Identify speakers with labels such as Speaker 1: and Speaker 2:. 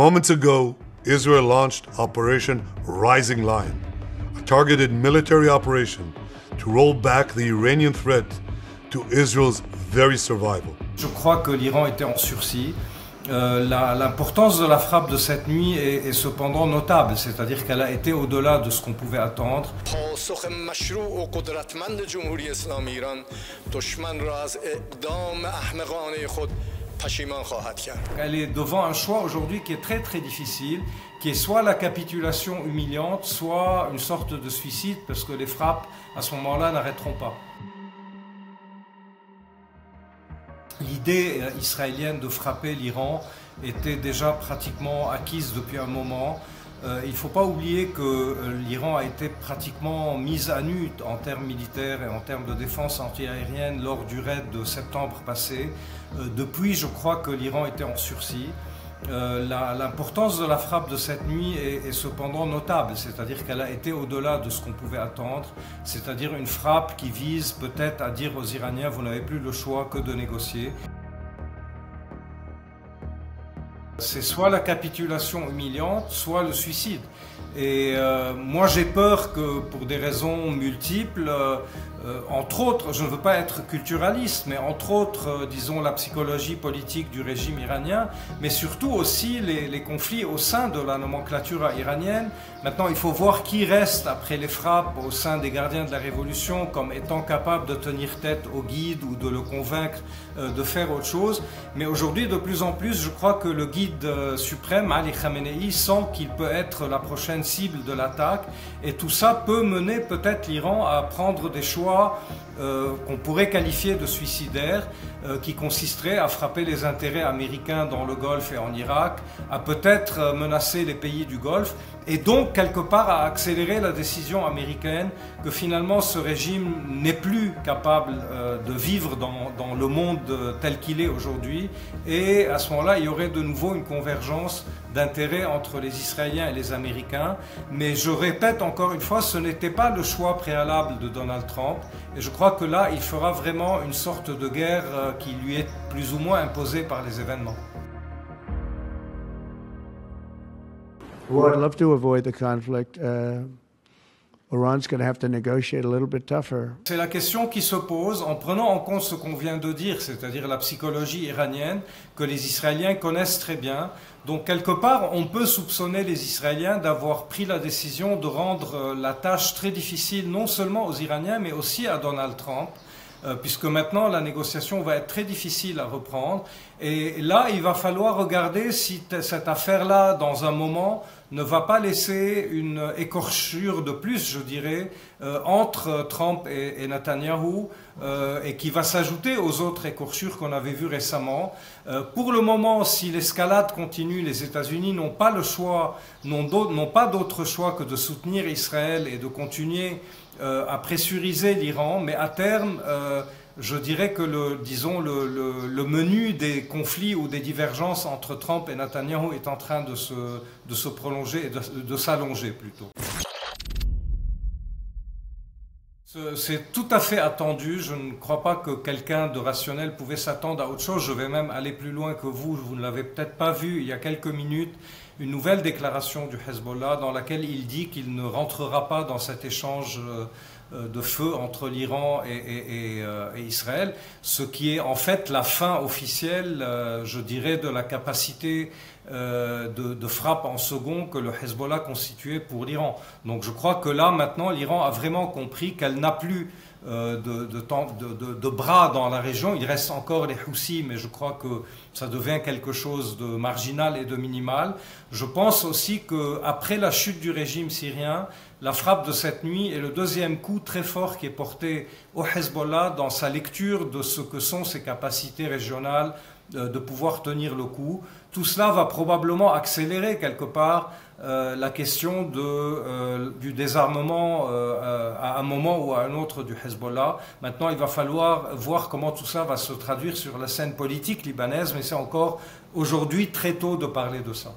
Speaker 1: Moments ago, Israel launched Operation Rising Lion, a targeted military operation to roll back the Iranian threat to Israel's very survival.
Speaker 2: Je crois que l'Iran était en sursis. L'importance de la frappe de cette nuit est cependant notable, c'est-à-dire qu'elle a été au-delà de ce qu'on pouvait attendre. Elle est devant un choix aujourd'hui qui est très difficile, qui est soit la capitulation humiliante, soit une sorte de suicide, parce que les frappes à ce moment-là n'arrêteront pas. L'idée israélienne de frapper l'Iran était déjà pratiquement acquise depuis un moment. Il ne faut pas oublier que l'Iran a été pratiquement mise à nu en termes militaires et en termes de défense antiaérienne lors du raid de septembre passé. Depuis, je crois que l'Iran était en sursis. L'importance de la frappe de cette nuit est cependant notable, c'est-à-dire qu'elle a été au-delà de ce qu'on pouvait attendre, c'est-à-dire une frappe qui vise peut-être à dire aux Iraniens « vous n'avez plus le choix que de négocier ». C'est soit la capitulation humiliante, soit le suicide. Et moi j'ai peur que pour des raisons multiples, entre autres, je ne veux pas être culturaliste, mais entre autres, disons, la psychologie politique du régime iranien, mais surtout aussi les conflits au sein de la nomenclature iranienne. Maintenant, il faut voir qui reste après les frappes au sein des gardiens de la révolution comme étant capable de tenir tête au guide ou de le convaincre de faire autre chose. Mais aujourd'hui, de plus en plus, je crois que le guide suprême, Ali Khamenei, sent qu'il peut être la prochaine cible de l'attaque, et tout ça peut mener peut-être l'Iran à prendre des choix qu'on pourrait qualifier de suicidaires, qui consisteraient à frapper les intérêts américains dans le Golfe et en Irak, à peut-être menacer les pays du Golfe, et donc quelque part à accélérer la décision américaine que finalement ce régime n'est plus capable de vivre dans le monde tel qu'il est aujourd'hui, et à ce moment-là il y aurait de nouveau une convergence d'intérêts entre les Israéliens et les Américains. Mais je répète encore une fois, ce n'était pas le choix préalable de Donald Trump, et je crois que là il fera vraiment une sorte de guerre qui lui est plus ou moins imposée par les événements.
Speaker 3: I'd love to avoid the conflict. Iran's going to have to negotiate a little bit tougher.
Speaker 2: C'est la question qui se pose en prenant en compte ce qu'on vient de dire, c'est-à-dire la psychologie iranienne que les Israéliens connaissent très bien. Donc quelque part, on peut soupçonner les Israéliens d'avoir pris la décision de rendre la tâche très difficile non seulement aux Iraniens mais aussi à Donald Trump, puisque maintenant la négociation va être très difficile à reprendre. Et là, il va falloir regarder si cette affaire-là, dans un moment, ne va pas laisser une écorchure de plus, je dirais, entre Trump et Netanyahou, et qui va s'ajouter aux autres écorchures qu'on avait vues récemment. Pour le moment, si l'escalade continue, les États-Unis n'ont pas le choix, n'ont pas d'autre choix que de soutenir Israël et de continuer à pressuriser l'Iran, mais à terme, je dirais que le menu des conflits ou des divergences entre Trump et Netanyahou est en train de se prolonger et de s'allonger plutôt. C'est tout à fait attendu. Je ne crois pas que quelqu'un de rationnel pouvait s'attendre à autre chose. Je vais même aller plus loin que vous. Vous ne l'avez peut-être pas vu il y a quelques minutes. Une nouvelle déclaration du Hezbollah dans laquelle il dit qu'il ne rentrera pas dans cet échange de feu entre l'Iran et Israël, ce qui est en fait la fin officielle, je dirais, de la capacité de frappe en second que le Hezbollah constituait pour l'Iran. Donc je crois que là, maintenant, l'Iran a vraiment compris qu'elle n'a plus de bras dans la région. Il reste encore les Houthis, mais je crois que ça devient quelque chose de marginal et de minimal. Je pense aussi qu'après la chute du régime syrien, la frappe de cette nuit est le deuxième coup très fort qui est porté au Hezbollah dans sa lecture de ce que sont ses capacités régionales de pouvoir tenir le coup. Tout cela va probablement accélérer quelque part la question du désarmement à un moment ou à un autre du Hezbollah. Maintenant, il va falloir voir comment tout ça va se traduire sur la scène politique libanaise, mais c'est encore aujourd'hui très tôt de parler de ça.